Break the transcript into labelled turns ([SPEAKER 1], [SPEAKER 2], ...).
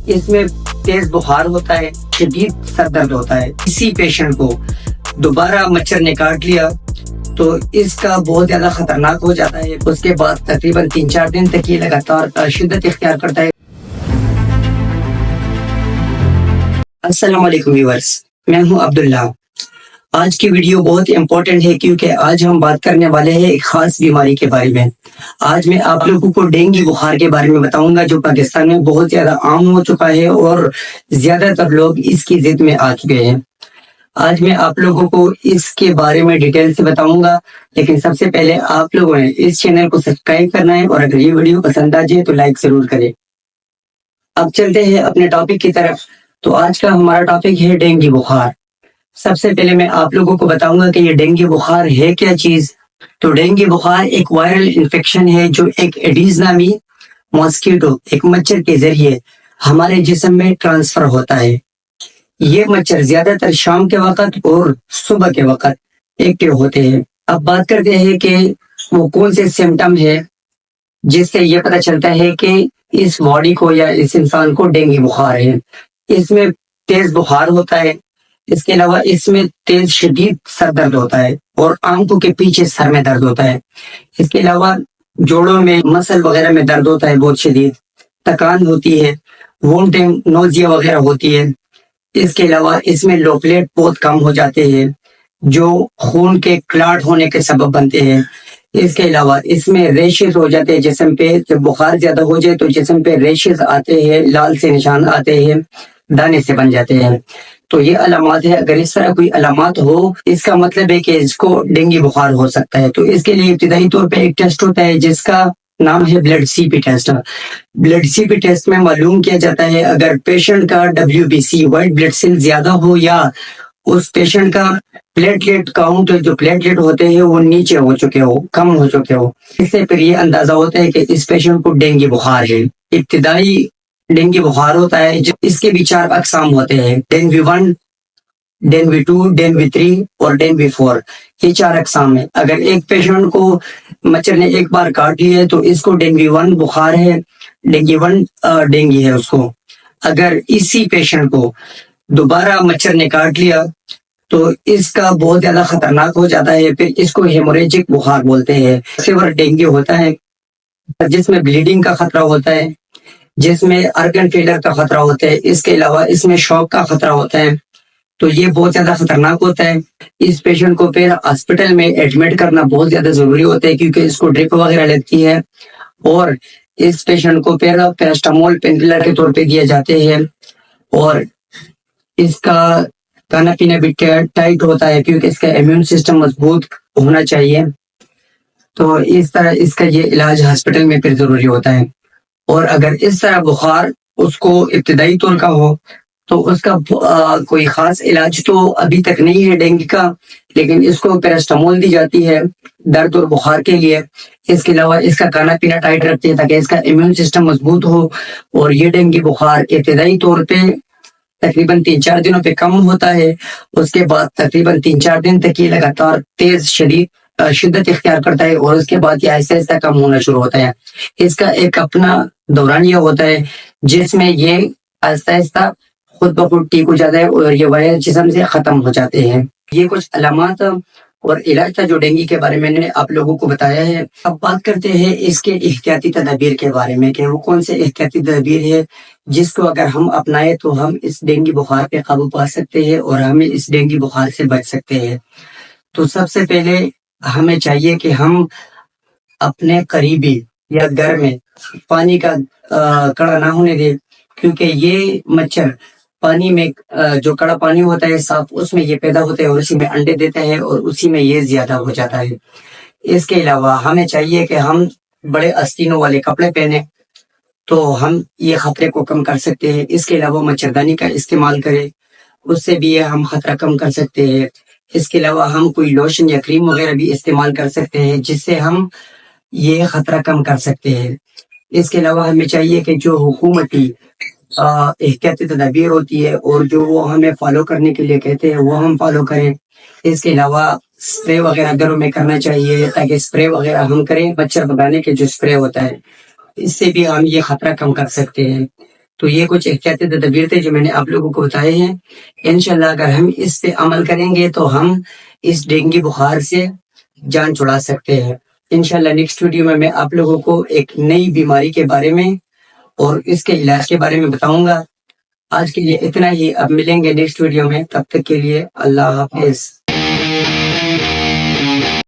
[SPEAKER 1] اس میں تیز بخار ہوتا ہے، شدید سر درد ہوتا ہے۔ اسی پیشنٹ کو دوبارہ مچھر نے کاٹ لیا تو اس کا بہت زیادہ خطرناک ہو جاتا ہے۔ اس کے بعد تقریباً 3-4 دن تک یہ لگاتار شدت اختیار کرتا ہے۔ السلام علیکم ویورز، میں ہوں عبداللہ۔ آج کی ویڈیو بہت امپورٹنٹ ہے کیونکہ آج ہم بات کرنے والے ہیں ایک خاص بیماری کے بارے میں۔ آج میں آپ لوگوں کو ڈینگی بخار کے بارے میں بتاؤں گا جو پاکستان میں بہت زیادہ عام ہو چکا ہے اور زیادہ تر لوگ اس کی ضد میں آ چکے ہیں۔ آج میں آپ لوگوں کو اس کے بارے میں ڈیٹیل سے بتاؤں گا، لیکن سب سے پہلے آپ لوگوں نے اس چینل کو سبسکرائب کرنا ہے اور اگر یہ ویڈیو پسند آ جائے تو لائک ضرور کریں۔ اب چلتے ہیں اپنے ٹاپک کی طرف۔ تو آج کا ہمارا ٹاپک ہے ڈینگی بخار۔ سب سے پہلے میں آپ لوگوں کو بتاؤں گا کہ یہ ڈینگی بخار ہے کیا چیز۔ تو ڈینگی بخار ایک وائرل انفیکشن ہے جو ایک ایڈیز نامی ماسکیٹو، ایک مچھر کے ذریعے ہمارے جسم میں ٹرانسفر ہوتا ہے۔ یہ مچھر زیادہ تر شام کے وقت اور صبح کے وقت ایکٹیو ہوتے ہیں۔ اب بات کرتے ہیں کہ وہ کون سے سمٹم ہے جس سے یہ پتہ چلتا ہے کہ اس باڈی کو یا اس انسان کو ڈینگی بخار ہے۔ اس میں تیز بخار ہوتا ہے، اس کے علاوہ اس میں تیز شدید سر درد ہوتا ہے اور آنکھوں کے پیچھے سر میں درد ہوتا ہے۔ اس کے علاوہ جوڑوں میں مسل وغیرہ میں درد ہوتا ہے بہت شدید، تکان ہوتی ہے، وومٹنگ، نوزیا وغیرہ ہوتی ہے۔ اس کے علاوہ اس میں لوپلیٹ بہت کم ہو جاتے ہیں جو خون کے کلاٹ ہونے کے سبب بنتے ہیں۔ اس کے علاوہ اس میں ریشز ہو جاتے ہیں جسم پہ، جب بخار زیادہ ہو جائے تو جسم پہ ریشز آتے ہیں، لال سے نشان آتے ہیں، دانے سے بن جاتے ہیں۔ تو یہ علامات ہے، اگر اس طرح کوئی علامات ہو اس کا مطلب ہے کہ اس کو ڈینگی بخار ہو سکتا ہے۔ تو اس کے لیے ابتدائی طور پہ ایک ٹیسٹ ہوتا ہے جس کا نام ہے بلڈ سی پی ٹیسٹ۔ بلڈ سی پی ٹیسٹ میں معلوم کیا جاتا ہے اگر پیشنٹ کا WBC وائٹ بلڈ سیل زیادہ ہو یا اس پیشنٹ کا پلیٹلیٹ کاؤنٹ جو پلیٹلیٹ ہوتے ہیں وہ نیچے ہو چکے ہو، کم ہو چکے ہو، اس سے پھر یہ اندازہ ہوتا ہے کہ اس پیشنٹ کو ڈینگی بخار ہے۔ ابتدائی ڈینگی بخار ہوتا ہے، اس کے بھی 4 اقسام ہوتے ہیں، ڈینگی 1، ڈینگی 2، ڈینگی 3 اور ڈینگی 4۔ یہ 4 اقسام ہیں۔ اگر ایک پیشنٹ کو مچھر نے ایک بار کاٹ لی ہے تو اس کو ڈینگی 1 بخار ہے، ڈینگی 1 ڈینگی ہے اس کو۔ اگر اسی پیشنٹ کو دوبارہ مچھر نے کاٹ لیا تو اس کا بہت زیادہ خطرناک ہو جاتا ہے، پھر اس کو ہیموریجک بخار بولتے ہیں۔ فیور ڈینگی ہوتا ہے جس میں بلیڈنگ کا خطرہ ہوتا ہے، جس میں آرگن فیلر کا خطرہ ہوتا ہے، اس کے علاوہ اس میں شوک کا خطرہ ہوتا ہے۔ تو یہ بہت زیادہ خطرناک ہوتا ہے۔ اس پیشنٹ کو پھر ہاسپٹل میں ایڈمٹ کرنا بہت زیادہ ضروری ہوتا ہے کیونکہ اس کو ڈرپ وغیرہ لگتی ہے اور اس پیشنٹ کو پھر پیراسٹامول پین کلر کے طور پہ دیے جاتے ہیں اور اس کا کھانا پینا بھی ٹائٹ ہوتا ہے کیونکہ اس کا امیون سسٹم مضبوط ہونا چاہیے۔ تو اس طرح اس کا یہ علاج ہاسپٹل میں پھر ضروری ہوتا ہے۔ اور اگر اس طرح بخار اس کو ابتدائی طور کا ہو تو اس کا کوئی خاص علاج تو ابھی تک نہیں ہے ڈینگی کا، لیکن اس کو پیراسٹامول دی جاتی ہے درد اور بخار کے لیے۔ اس کے علاوہ اس کا کھانا پینا ٹائٹ رکھتے ہیں تاکہ اس کا امیون سسٹم مضبوط ہو۔ اور یہ ڈینگی بخار ابتدائی طور پہ تقریباً 3-4 دنوں پہ کم ہوتا ہے، اس کے بعد تقریباً 3-4 دن تک یہ لگاتار تیز شدت اختیار کرتا ہے اور اس کے بعد یہ آہستہ آہستہ کم ہونا شروع ہوتا ہے۔ اس کا ایک اپنا دورانیہ ہوتا ہے جس میں یہ آہستہ آہستہ خود بخود ٹھیک ہو جاتا ہے اور یہ وائرس جسم سے ختم ہو جاتے ہیں۔ یہ کچھ علامات اور علاج تھا جو ڈینگی کے بارے میں نے آپ لوگوں کو بتایا ہے۔ اب بات کرتے ہیں اس کے احتیاطی تدابیر کے بارے میں کہ وہ کون سے احتیاطی تدابیر ہے جس کو اگر ہم اپنائیں تو ہم اس ڈینگی بخار پہ قابو پا سکتے ہیں اور ہمیں اس ڈینگی بخار سے بچ سکتے ہیں۔ تو سب سے پہلے ہمیں چاہیے کہ ہم اپنے قریبی یا گھر میں پانی کا کڑا نہ ہونے دیں کیونکہ یہ مچھر پانی میں جو کڑا پانی ہوتا ہے صاف، اس میں یہ پیدا ہوتا ہے اور اسی میں انڈے دیتا ہے اور اسی میں یہ زیادہ ہو جاتا ہے۔ اس کے علاوہ ہمیں چاہیے کہ ہم بڑے آستینوں والے کپڑے پہنیں تو ہم یہ خطرے کو کم کر سکتے ہیں۔ اس کے علاوہ مچھردانی کا استعمال کریں، اس سے بھی یہ ہم خطرہ کم کر سکتے ہیں۔ اس کے علاوہ ہم کوئی لوشن یا کریم وغیرہ بھی استعمال کر سکتے ہیں جس سے ہم یہ خطرہ کم کر سکتے ہیں۔ اس کے علاوہ ہمیں چاہیے کہ جو حکومتی احتیاطی تدابیر ہوتی ہے اور جو وہ ہمیں فالو کرنے کے لیے کہتے ہیں وہ ہم فالو کریں۔ اس کے علاوہ سپرے وغیرہ گھروں میں کرنا چاہیے تاکہ سپرے وغیرہ ہم کریں، مچھر بھگانے کے جو سپرے ہوتا ہے اس سے بھی ہم یہ خطرہ کم کر سکتے ہیں۔ تو یہ کچھ احتیاطی تدابیر تھے جو میں نے آپ لوگوں کو بتائے ہیں. انشاءاللہ اگر ہم اس پہ عمل کریں گے تو ہم اس ڈینگی بخار سے جان چھڑا سکتے ہیں. انشاءاللہ نیکسٹ ویڈیو میں آپ لوگوں کو ایک نئی بیماری کے بارے میں اور اس کے علاج کے بارے میں بتاؤں گا. آج کے لیے اتنا ہی. اب ملیں گے نیکسٹ ویڈیو میں. تب تک کے لیے اللہ حافظ.